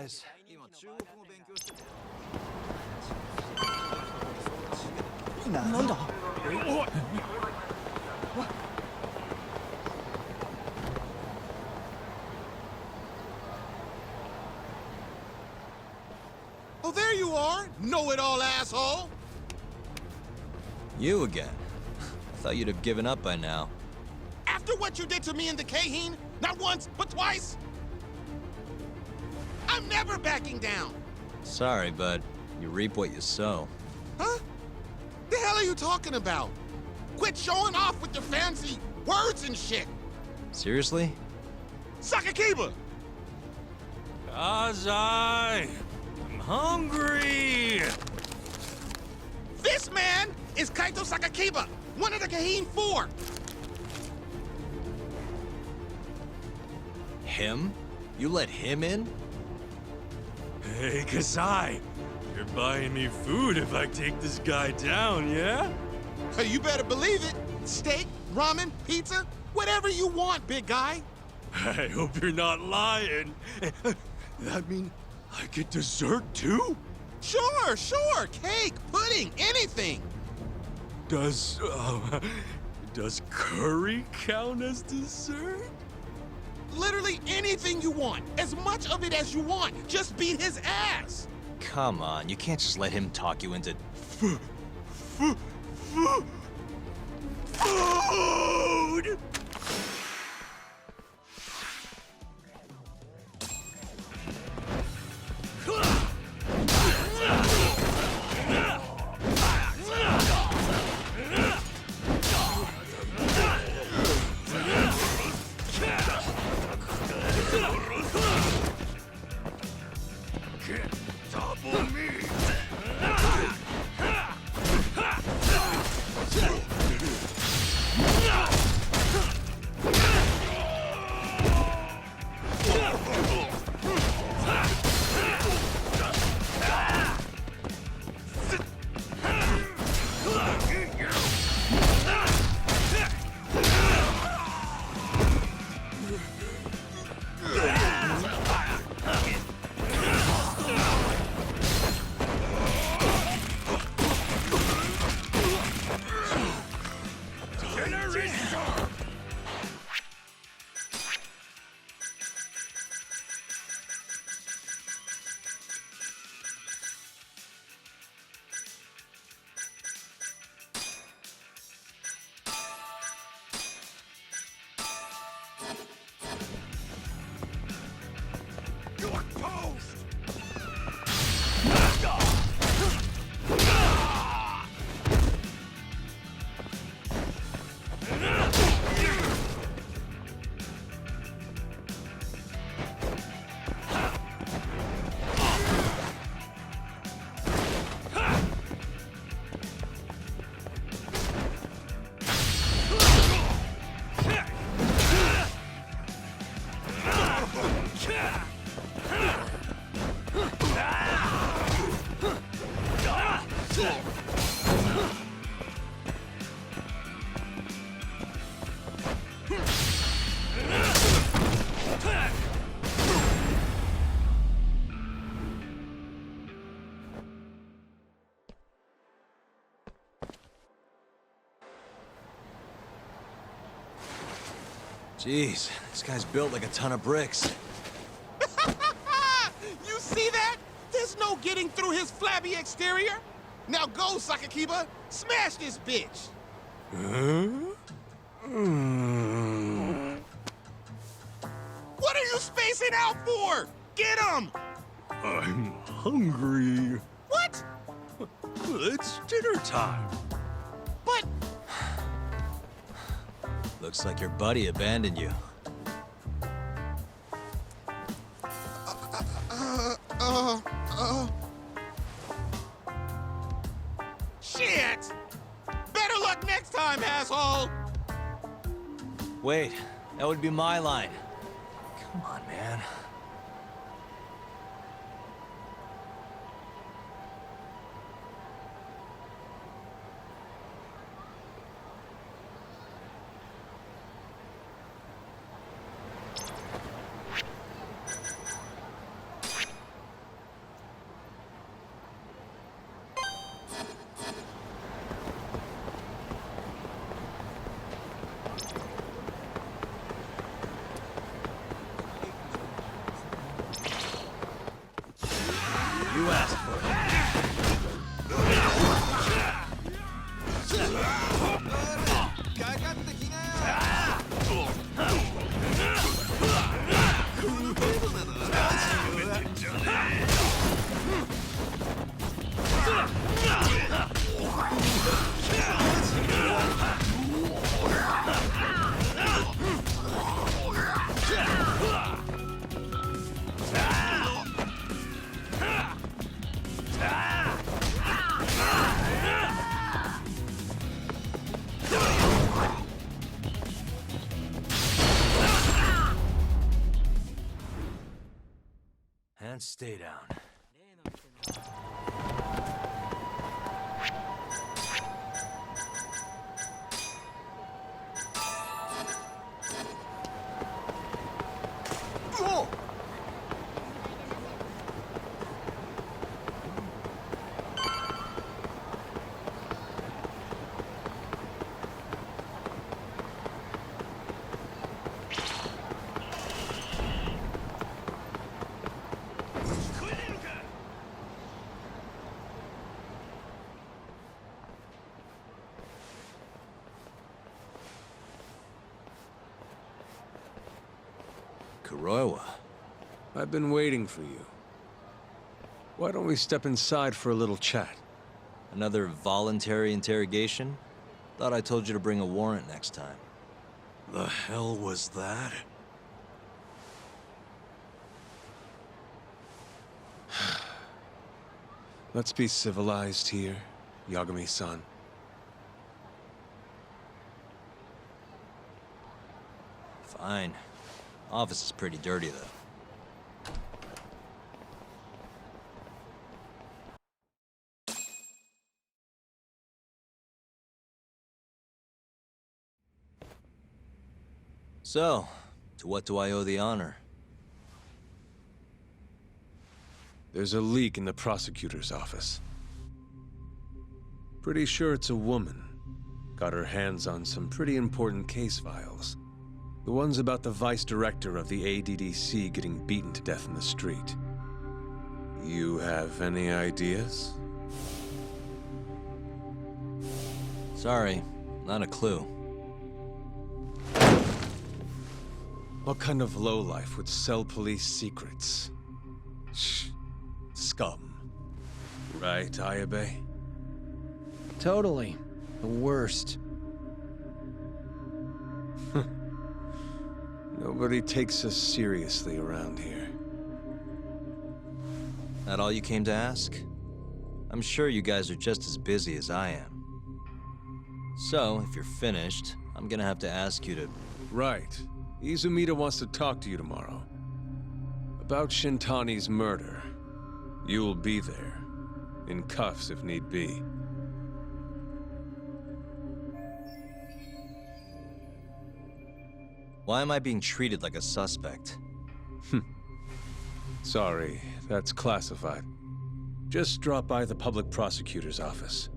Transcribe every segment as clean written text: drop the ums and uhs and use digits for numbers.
guys. なんだ Oh, there you are, know-it-all asshole! You again. I thought you'd have given up by now. After what you did to me in the Kaheen, not once, but twice, I'm never backing down! Sorry, but you reap what you sow. Huh? The hell are you talking about? Quit showing off with your fancy words and shit! Seriously? Sakakiba! Kazai! I'm hungry! This man is Kaito Sakakiba, one of the Kaheen 4! Him? You let him in? Hey, Kazai! You're buying me food if I take this guy down, yeah? Hey, you better believe it! Steak, ramen, pizza, whatever you want, big guy! I hope you're not lying. That mean I get dessert too? Sure, sure! Cake, pudding, anything! Does curry count as dessert? Literally anything you want, as much of it as you want. Just beat his ass! Come on, you can't just let him talk you into... Food! Jeez, this guy's built like a ton of bricks. You see that? There's no getting through his flabby exterior. Now go, Sakakiba. Smash this bitch. What are you spacing out for? Get him! I'm hungry. What? It's dinner time. But... Looks like your buddy abandoned you. Shit! Better luck next time, asshole! Wait, that would be my line. Come on, man. You asked for it. And stay down. Kuroiwa. I've been waiting for you. Why don't we step inside for a little chat? Another voluntary interrogation? Thought I told you to bring a warrant next time. The hell was that? Let's be civilized here, Yagami-san. Fine. Office is pretty dirty, though. So, to what do I owe the honor? There's a leak in the prosecutor's office. Pretty sure it's a woman. Got her hands on some pretty important case files. The ones about the vice director of the ADDC getting beaten to death in the street. You have any ideas? Sorry, not a clue. What kind of lowlife would sell police secrets? Shh. Scum. Right, Ayabe? Totally. The worst. Nobody takes us seriously around here. That all you came to ask? I'm sure you guys are just as busy as I am. So, if you're finished, I'm gonna have to ask you to... Right. Izumida wants to talk to you tomorrow. About Shintani's murder. You'll be there. In cuffs if need be. Why am I being treated like a suspect? Sorry, that's classified. Just drop by the public prosecutor's office.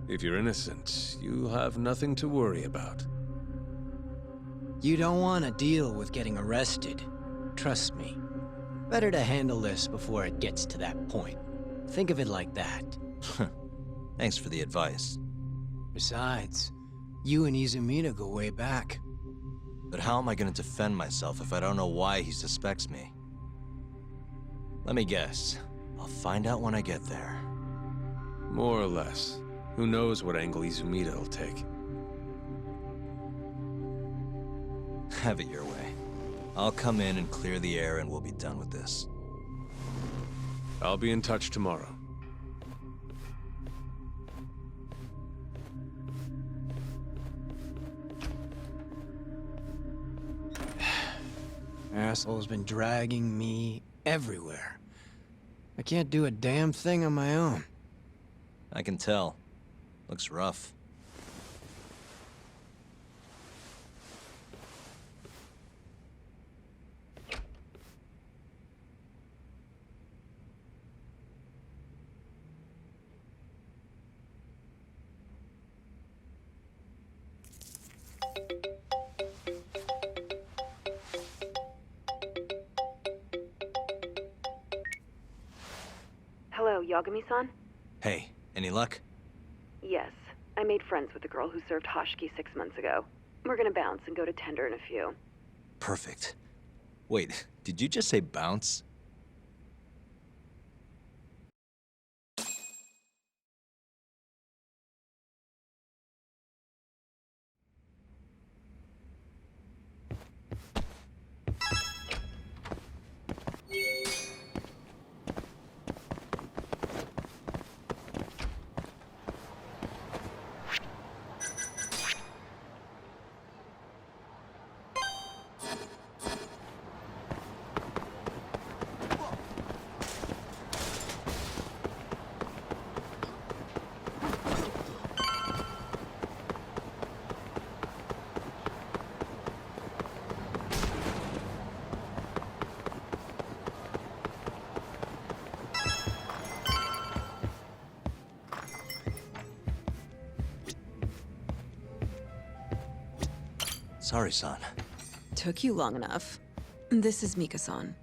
If you're innocent, you'll have nothing to worry about. You don't want to deal with getting arrested. Trust me. Better to handle this before it gets to that point. Think of it like that. Thanks for the advice. Besides, you and Izumida go way back. But how am I gonna defend myself if I don't know why he suspects me? Let me guess. I'll find out when I get there. More or less. Who knows what angle Izumida will take. Have it your way. I'll come in and clear the air and we'll be done with this. I'll be in touch tomorrow. Asshole's been dragging me everywhere. I can't do a damn thing on my own. I can tell. Looks rough. Hello, Yagami-san? Hey, any luck? Yes. I made friends with the girl who served Hoshiki 6 months ago. We're gonna bounce and go to Tender in a few. Perfect. Wait, did you just say bounce? Sorry, son. Took you long enough. This is Mika-san.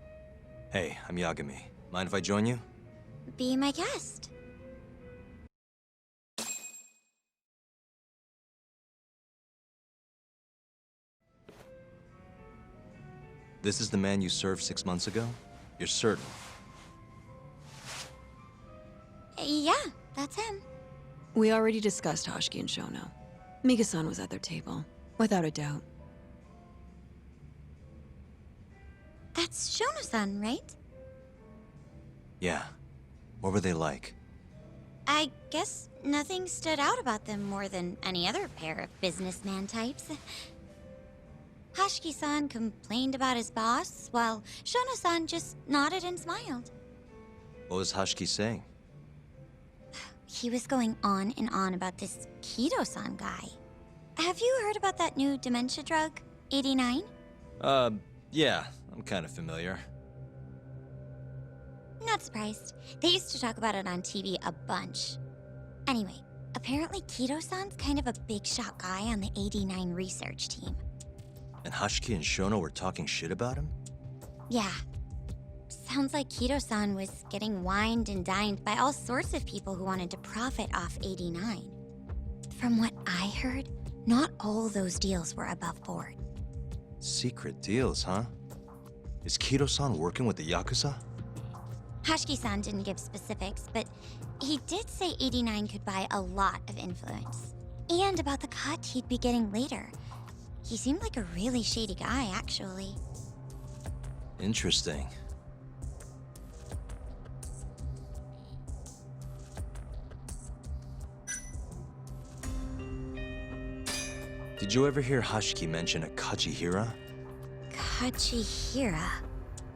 Hey, I'm Yagami. Mind if I join you? Be my guest. This is the man you served 6 months ago? You're certain? Yeah, that's him. We already discussed Hoshiki and Shono. Mika-san was at their table, without a doubt. That's Shono-san, right? Yeah. What were they like? I guess nothing stood out about them more than any other pair of businessman types. Hoshiki-san complained about his boss, while Shono-san just nodded and smiled. What was Hoshiki saying? He was going on and on about this Kido-san guy. Have you heard about that new dementia drug, 89? Yeah, I'm kind of familiar. Not surprised. They used to talk about it on TV a bunch. Anyway, apparently Kido-san's kind of a big shot guy on the 89 research team. And Hoshiki and Shono were talking shit about him? Yeah. Sounds like Kido-san was getting wined and dined by all sorts of people who wanted to profit off 89. From what I heard, not all those deals were above board. Secret deals, huh? Is Kido-san working with the Yakuza? Hoshiki-san didn't give specifics, but he did say 89 could buy a lot of influence. And about the cut he'd be getting later. He seemed like a really shady guy, actually. Interesting. Did you ever hear Hoshiki mention a Kajihira? Kajihira?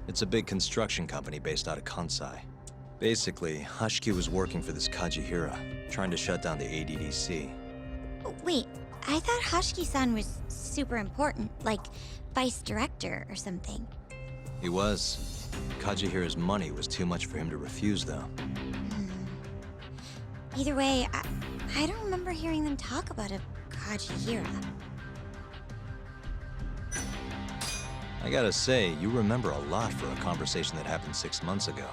It's a big construction company based out of Kansai. Basically, Hoshiki was working for this Kajihira, trying to shut down the ADDC. Wait, I thought Hoshiki-san was super important, like vice director or something. He was. Kajihira's money was too much for him to refuse, though. Either way, I don't remember hearing them talk about a Kajihira. I gotta say, you remember a lot for a conversation that happened 6 months ago.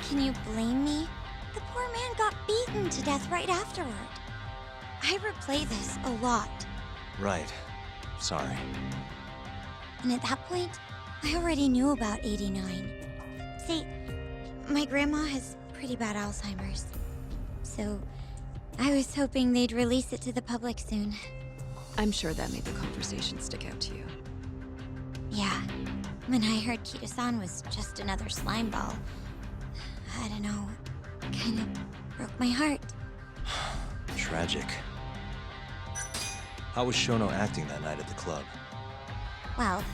Can you blame me? The poor man got beaten to death right afterward. I replay this a lot. Right. Sorry. And at that point, I already knew about 89. See, my grandma has pretty bad Alzheimer's. So, I was hoping they'd release it to the public soon. I'm sure that made the conversation stick out to you. Yeah. When I heard Kido-san was just another slime ball, I don't know, kind of broke my heart. Tragic. How was Shono acting that night at the club? Well,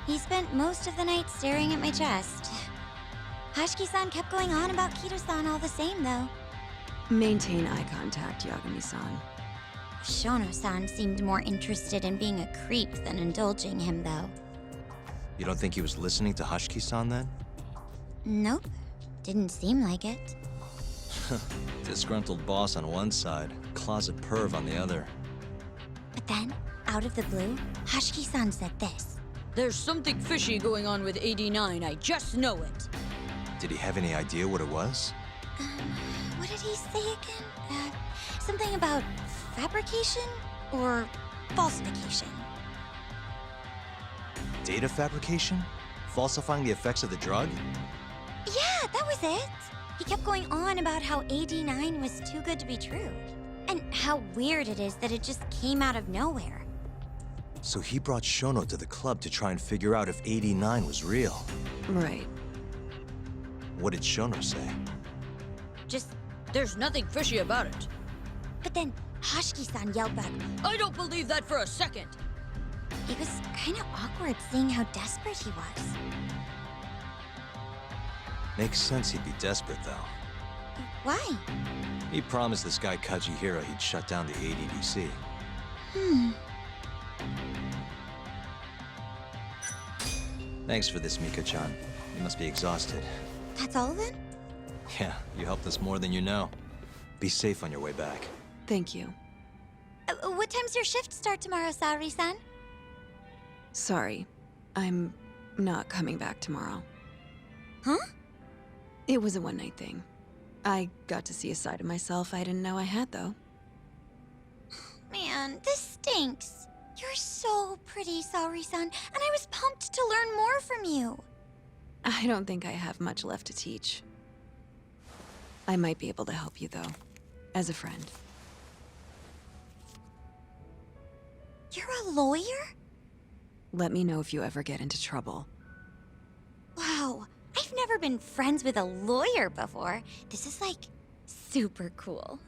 he spent most of the night staring at my chest. Hoshiki-san kept going on about Kido-san all the same, though. Maintain eye contact, Yagami-san. Shono-san seemed more interested in being a creep than indulging him, though. You don't think he was listening to Hoshiki-san then? Nope. Didn't seem like it. Disgruntled boss on one side, closet perv on the other. But then, out of the blue, Hoshiki-san said this. There's something fishy going on with 89, I just know it. Did he have any idea what it was? What did he say again? Something about fabrication or falsification. Data fabrication? Falsifying the effects of the drug? Yeah, that was it. He kept going on about how AD9 was too good to be true. And how weird it is that it just came out of nowhere. So he brought Shono to the club to try and figure out if 89 was real. Right. What did Shono say? Just, There's nothing fishy about it. but then Hoshiki-san yelled back. I don't believe that for a second. It was kind of awkward seeing how desperate he was. Makes sense he'd be desperate, though. Why? He promised this guy Kajihira he'd shut down the ADDC. Thanks for this, Mika-chan. You must be exhausted. That's all then? Yeah, you helped us more than you know. Be safe on your way back. Thank you. What time's your shift start tomorrow, Saori-san? Sorry. I'm not coming back tomorrow. Huh? It was a one-night thing. I got to see a side of myself I didn't know I had, though. Man, this stinks. You're so pretty, Saori-san, and I was pumped to learn more from you. I don't think I have much left to teach. I might be able to help you, though. As a friend. You're a lawyer? Let me know if you ever get into trouble. Wow, I've never been friends with a lawyer before. This is like super cool.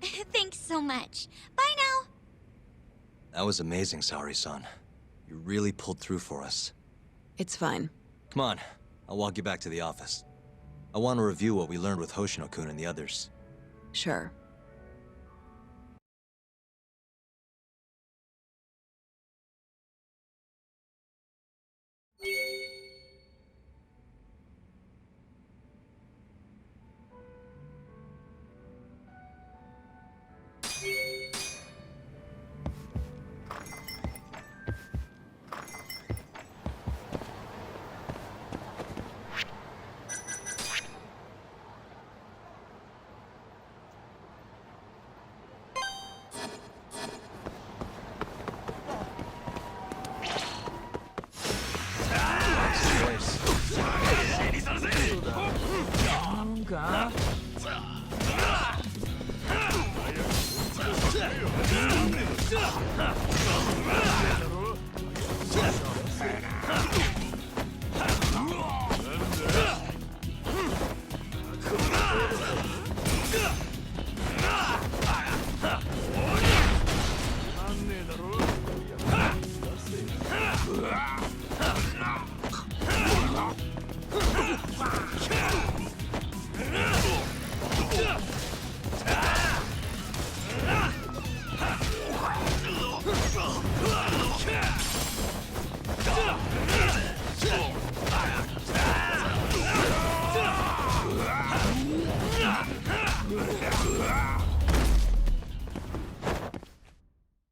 Thanks so much. Bye now. That was amazing, Saori-san. You really pulled through for us. It's fine. Come on, I'll walk you back to the office. I want to review what we learned with Hoshino-kun and the others. Sure.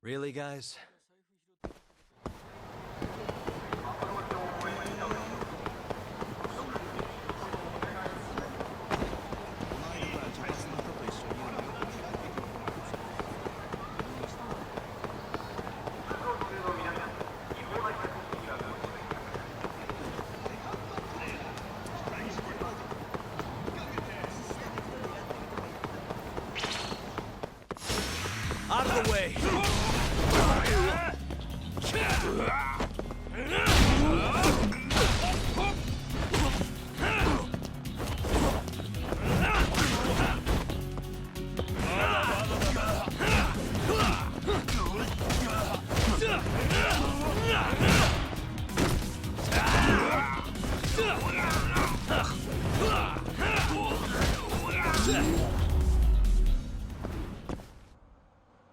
Really, guys? Out of the way!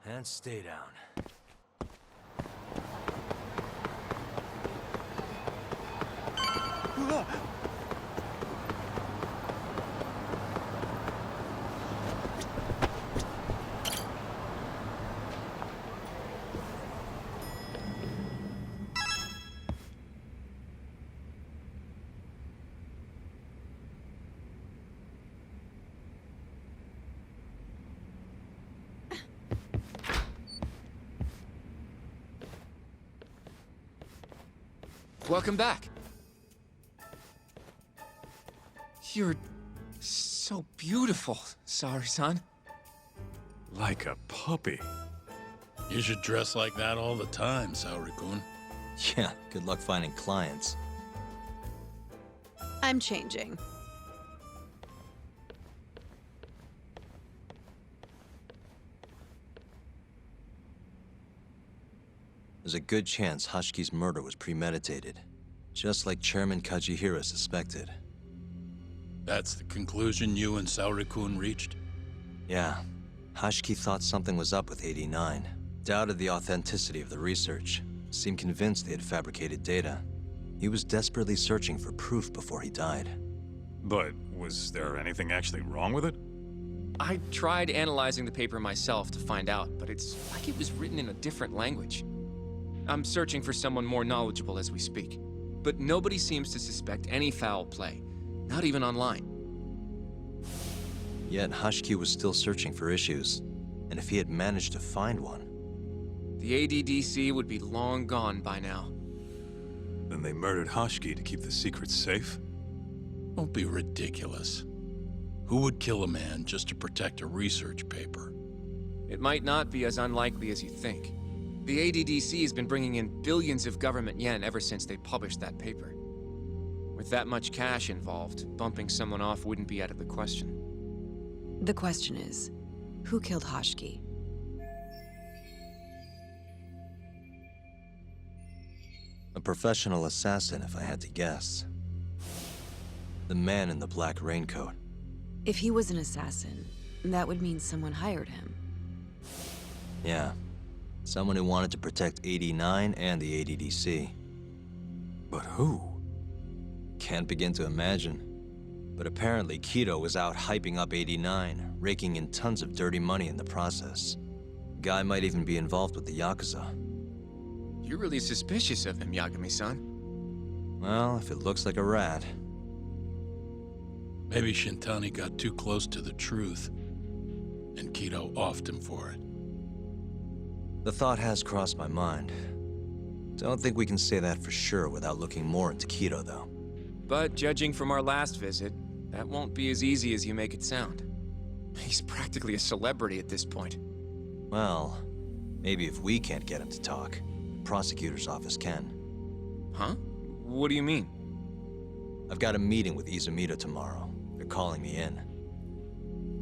And stay down. Welcome back. You're so beautiful, Saori-san. Like a puppy. You should dress like that all the time, Saori-kun. Yeah, good luck finding clients. I'm changing. There's a good chance Hashki's murder was premeditated, just like Chairman Kajihira suspected. That's the conclusion you and Saori-kun reached? Yeah, Hashki thought something was up with 89, doubted the authenticity of the research, seemed convinced they had fabricated data. He was desperately searching for proof before he died. But was there anything actually wrong with it? I tried analyzing the paper myself to find out, but it's like it was written in a different language. I'm searching for someone more knowledgeable as we speak, but nobody seems to suspect any foul play, not even online. Yet Hashki was still searching for issues, and if he had managed to find one... The ADDC would be long gone by now. Then they murdered Hashki to keep the secret safe? Don't be ridiculous. Who would kill a man just to protect a research paper? It might not be as unlikely as you think. The ADDC has been bringing in billions of government yen ever since they published that paper. With that much cash involved, bumping someone off wouldn't be out of the question. The question is, who killed Hashki? A professional assassin, if I had to guess. The man in the black raincoat. If he was an assassin, that would mean someone hired him. Yeah. Someone who wanted to protect 89 and the ADDC. But who? Can't begin to imagine. But apparently Kido was out hyping up 89, raking in tons of dirty money in the process. Guy might even be involved with the Yakuza. You're really suspicious of him, Yagami-san. Well, if it looks like a rat. Maybe Shintani got too close to the truth, and Kido offed him for it. The thought has crossed my mind. Don't think we can say that for sure without looking more into Kido, though. But judging from our last visit, that won't be as easy as you make it sound. He's practically a celebrity at this point. Well, maybe if we can't get him to talk, prosecutor's office can. Huh? What do you mean? I've got a meeting with Izumito tomorrow. They're calling me in.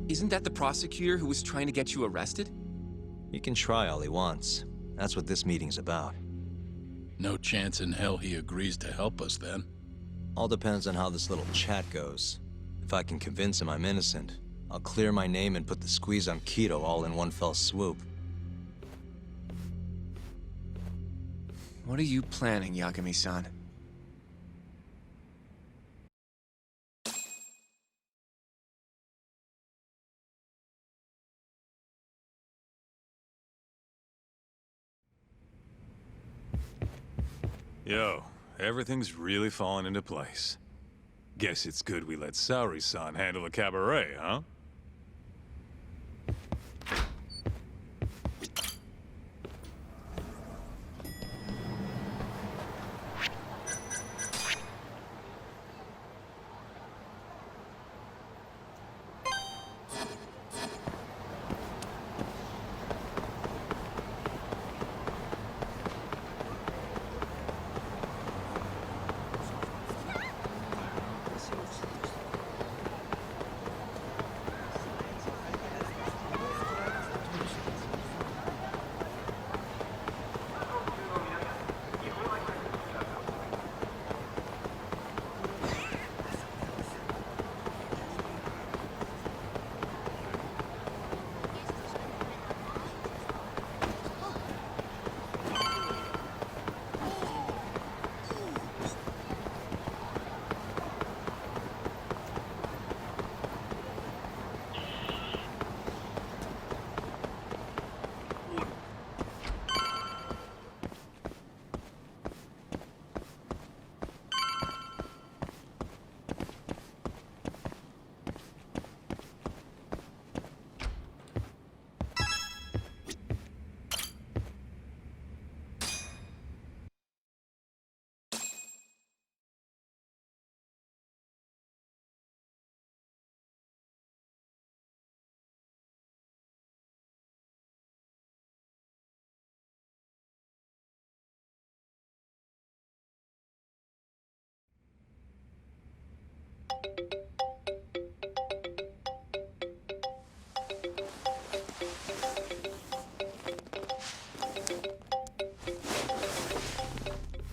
Isn't that the prosecutor who was trying to get you arrested? He can try all he wants. That's what this meeting's about. No chance in hell he agrees to help us then. All depends on how this little chat goes. If I can convince him I'm innocent, I'll clear my name and put the squeeze on Kido all in one fell swoop. What are you planning, Yagami-san? Yo, everything's really falling into place. Guess it's good we let Saori-san handle the cabaret, huh?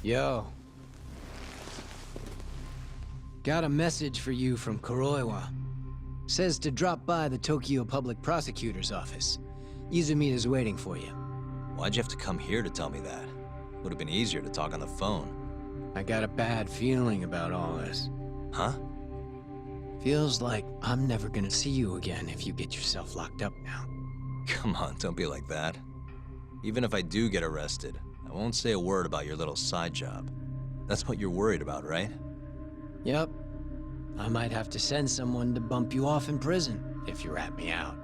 Yo. Got a message for you from Kuroiwa. Says to drop by the Tokyo Public Prosecutor's office. Izumita's waiting for you. Why'd you have to come here to tell me that? Would have been easier to talk on the phone. I got a bad feeling about all this. Huh? Feels like I'm never gonna see you again if you get yourself locked up now. Come on, don't be like that. Even if I do get arrested, I won't say a word about your little side job. That's what you're worried about, right? Yep. I might have to send someone to bump you off in prison if you rat me out.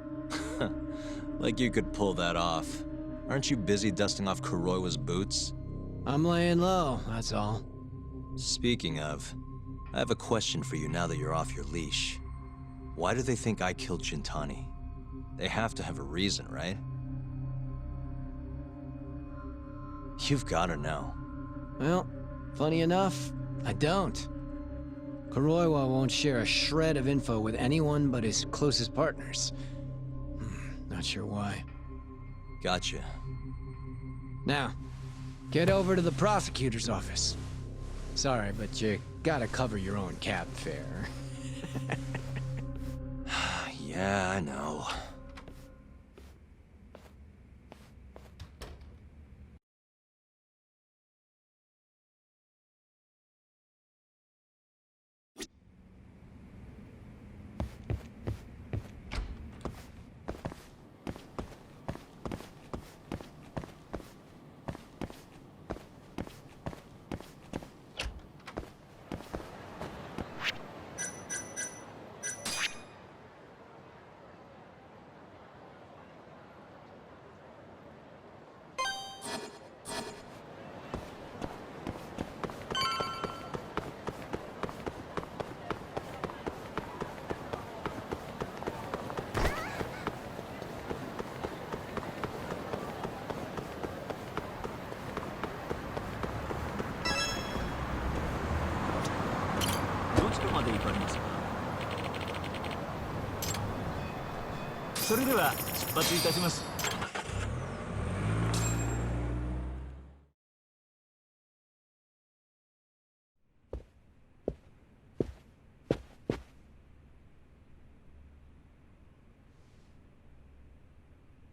Like you could pull that off. Aren't you busy dusting off Kuroiwa's boots? I'm laying low, that's all. Speaking of, I have a question for you now that you're off your leash. Why do they think I killed Shintani? They have to have a reason, right? You've gotta know. Well, funny enough, I don't. Kuroiwa won't share a shred of info with anyone but his closest partners. Not sure why. Gotcha. Now, get over to the prosecutor's office. Sorry, but you gotta cover your own cab fare. Yeah, I know.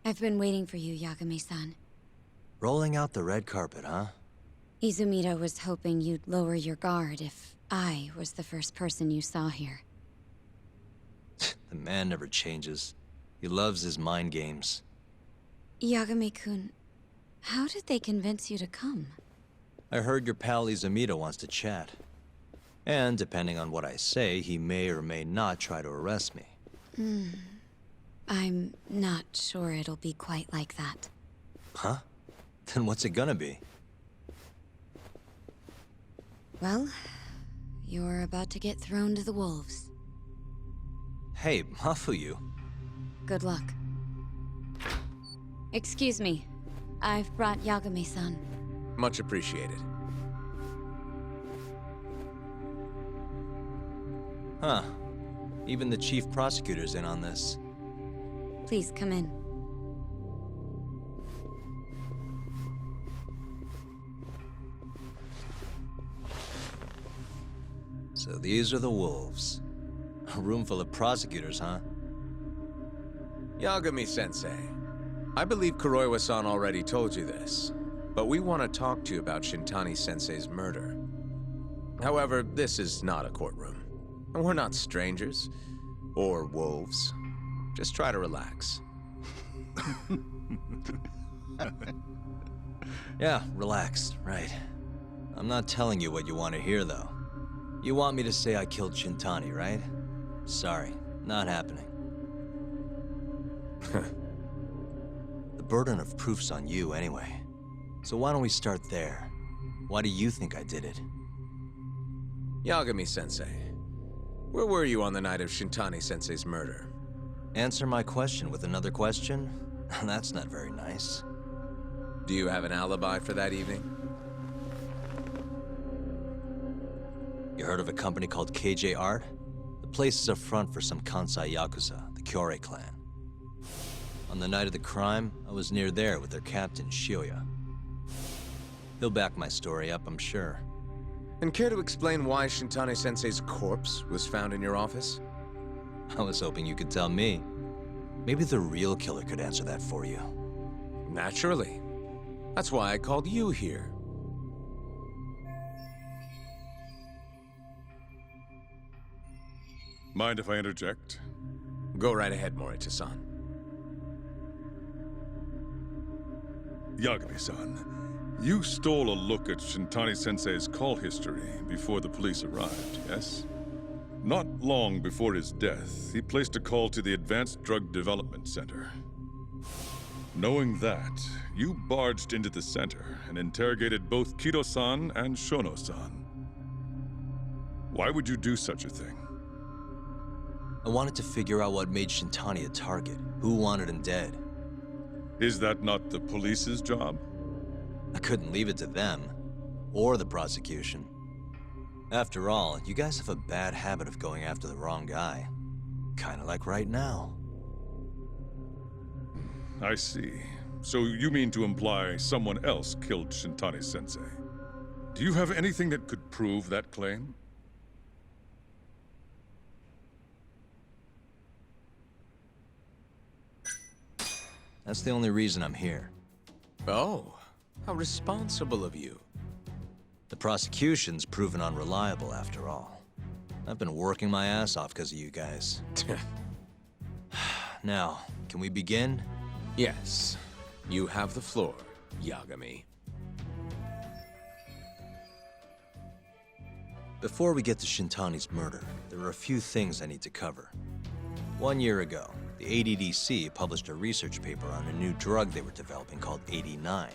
I've been waiting for you, Yagami-san. Rolling out the red carpet, huh? Izumita was hoping you'd lower your guard if I was the first person you saw here. The man never changes. He loves his mind games. Yagami-kun, how did they convince you to come? I heard your pal Izumita wants to chat. And depending on what I say, he may or may not try to arrest me. I'm not sure it'll be quite like that. Huh? Then what's it gonna be? Well, you're about to get thrown to the wolves. Hey, Mafuyu. Good luck. Excuse me. I've brought Yagami-san. Much appreciated. Huh. Even the chief prosecutor's in on this. Please come in. So these are the wolves. A room full of prosecutors, huh? Yagami-sensei, I believe Kuroiwa-san already told you this, but we want to talk to you about Shintani-sensei's murder. However, this is not a courtroom. And we're not strangers, or wolves. Just try to relax. Yeah, relax, right. I'm not telling you what you want to hear, though. You want me to say I killed Shintani, right? Sorry, not happening. The burden of proof's on you anyway. So why don't we start there? Why do you think I did it? Yagami-sensei, where were you on the night of Shintani-sensei's murder? Answer my question with another question? That's not very nice. Do you have an alibi for that evening? You heard of a company called KJ Art? place is a front for some Kansai Yakuza, the Kyorei clan. On the night of the crime, I was near there with their captain, Shioya. He'll back my story up, I'm sure. And care to explain why Shintani-sensei's corpse was found in your office? I was hoping you could tell me. Maybe the real killer could answer that for you. Naturally. That's why I called you here. Mind if I interject? Go right ahead, Morita-san. Yagami-san, you stole a look at Shintani-sensei's call history before the police arrived, yes? Not long before his death, he placed a call to the Advanced Drug Development Center. Knowing that, you barged into the center and interrogated both Kido-san and Shono-san. Why would you do such a thing? I wanted to figure out what made Shintani a target, who wanted him dead. Is that not the police's job? I couldn't leave it to them, or the prosecution. After all, you guys have a bad habit of going after the wrong guy. Kinda like right now. I see. So you mean to imply someone else killed Shintani-sensei? Do you have anything that could prove that claim? That's the only reason I'm here. Oh, how responsible of you. The prosecution's proven unreliable, after all. I've been working my ass off because of you guys. Now, can we begin? Yes. You have the floor, Yagami. Before we get to Shintani's murder, there are a few things I need to cover. 1 year ago, the ADDC published a research paper on a new drug they were developing called 89.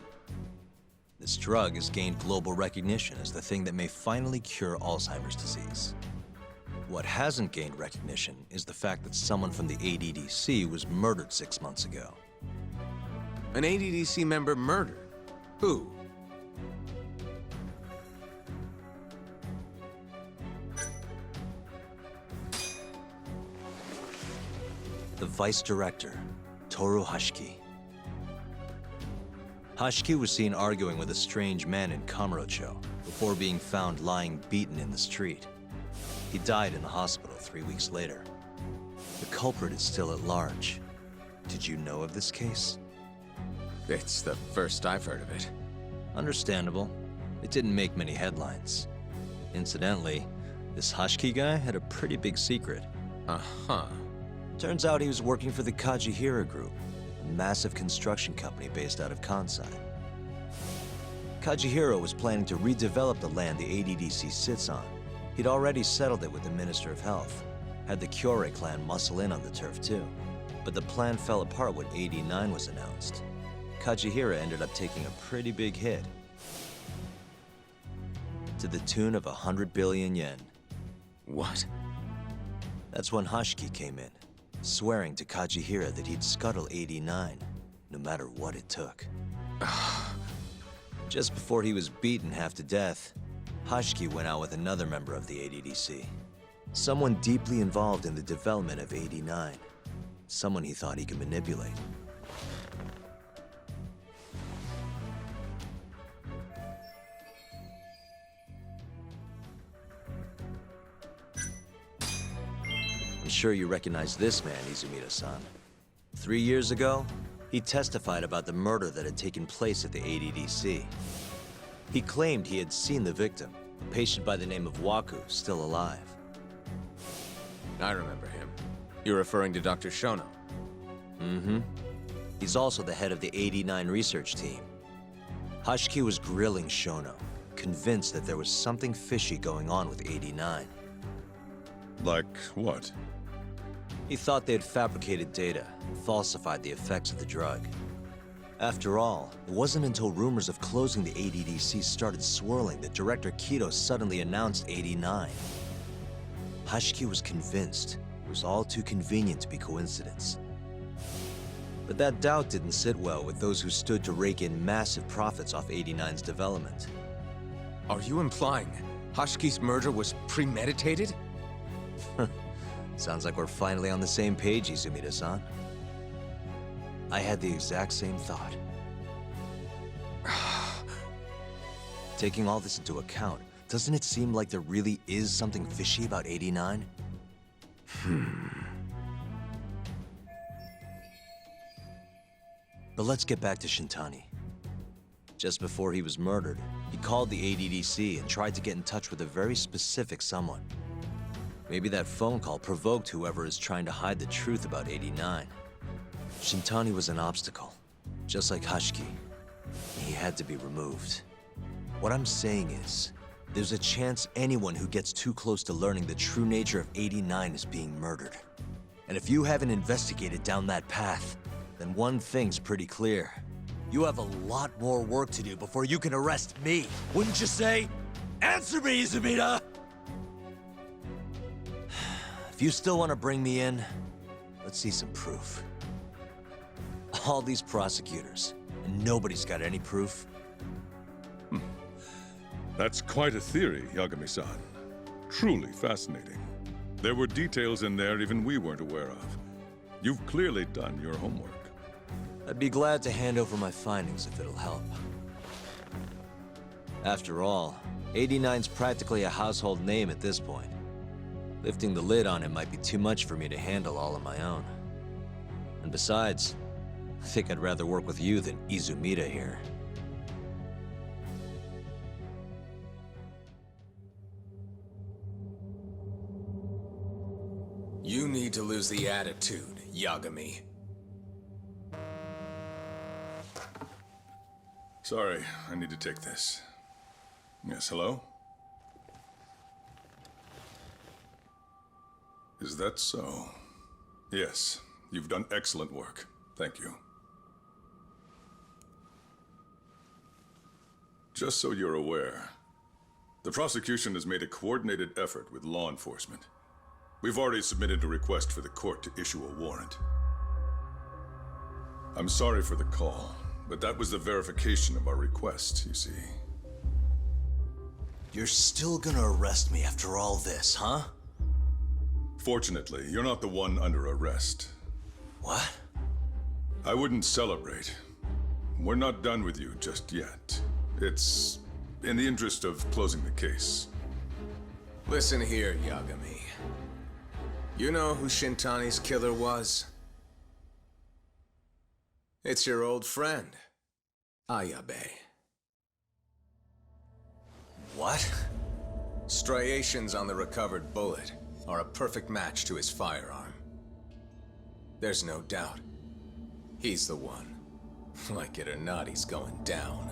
This drug has gained global recognition as the thing that may finally cure Alzheimer's disease. What hasn't gained recognition is the fact that someone from the ADDC was murdered 6 months ago. An ADDC member murdered? Who? The vice director, Toru Hashiki. Hashiki was seen arguing with a strange man in Kamurocho before being found lying beaten in the street. He died in the hospital 3 weeks later. The culprit is still at large. Did you know of this case? It's the first I've heard of it. Understandable. It didn't make many headlines. Incidentally, this Hashiki guy had a pretty big secret. Uh-huh. Turns out he was working for the Kajihira Group, a massive construction company based out of Kansai. Kajihira was planning to redevelop the land the ADDC sits on. He'd already settled it with the Minister of Health, had the Kyorei clan muscle in on the turf too. But the plan fell apart when 89 was announced. Kajihira ended up taking a pretty big hit, to the tune of 100 billion yen. What? That's when Hashiki came in, swearing to Kajihira that he'd scuttle 89, no matter what it took. Just before he was beaten half to death, Hashiki went out with another member of the ADDC. Someone deeply involved in the development of 89. Someone he thought he could manipulate. I'm sure you recognize this man, Izumida-san. 3 years ago, he testified about the murder that had taken place at the ADDC. He claimed he had seen the victim, a patient by the name of Waku, still alive. I remember him. You're referring to Dr. Shono? Mm-hmm. He's also the head of the 89 research team. Hashiki was grilling Shono, convinced that there was something fishy going on with 89. Like what? He thought they had fabricated data, falsified the effects of the drug. After all, it wasn't until rumors of closing the ADDC started swirling that Director Kido suddenly announced 89. Hashiki was convinced it was all too convenient to be coincidence. But that doubt didn't sit well with those who stood to rake in massive profits off 89's development. Are you implying Hashiki's murder was premeditated? Sounds like we're finally on the same page, Izumida-san. I had the exact same thought. Taking all this into account, doesn't it seem like there really is something fishy about 89? But let's get back to Shintani. Just before he was murdered, he called the ADDC and tried to get in touch with a very specific someone. Maybe that phone call provoked whoever is trying to hide the truth about 89. Shintani was an obstacle, just like Hashiki. He had to be removed. What I'm saying is, there's a chance anyone who gets too close to learning the true nature of 89 is being murdered. And if you haven't investigated down that path, then one thing's pretty clear. You have a lot more work to do before you can arrest me, wouldn't you say? Answer me, Izumida! If you still want to bring me in, let's see some proof. All these prosecutors, and nobody's got any proof. That's quite a theory, Yagami-san. Truly fascinating. There were details in there even we weren't aware of. You've clearly done your homework. I'd be glad to hand over my findings if it'll help. After all, 89's practically a household name at this point. Lifting the lid on him might be too much for me to handle all on my own. And besides, I think I'd rather work with you than Izumida here. You need to lose the attitude, Yagami. Sorry, I need to take this. Yes, hello? Is that so? Yes, you've done excellent work. Thank you. Just so you're aware, the prosecution has made a coordinated effort with law enforcement. We've already submitted a request for the court to issue a warrant. I'm sorry for the call, but that was the verification of our request, you see. You're still gonna arrest me after all this, huh? Fortunately, you're not the one under arrest. What? I wouldn't celebrate. We're not done with you just yet. It's in the interest of closing the case. Listen here, Yagami. You know who Shintani's killer was? It's your old friend, Ayabe. What? Striations on the recovered bullet are a perfect match to his firearm. There's no doubt. He's the one. Like it or not, he's going down.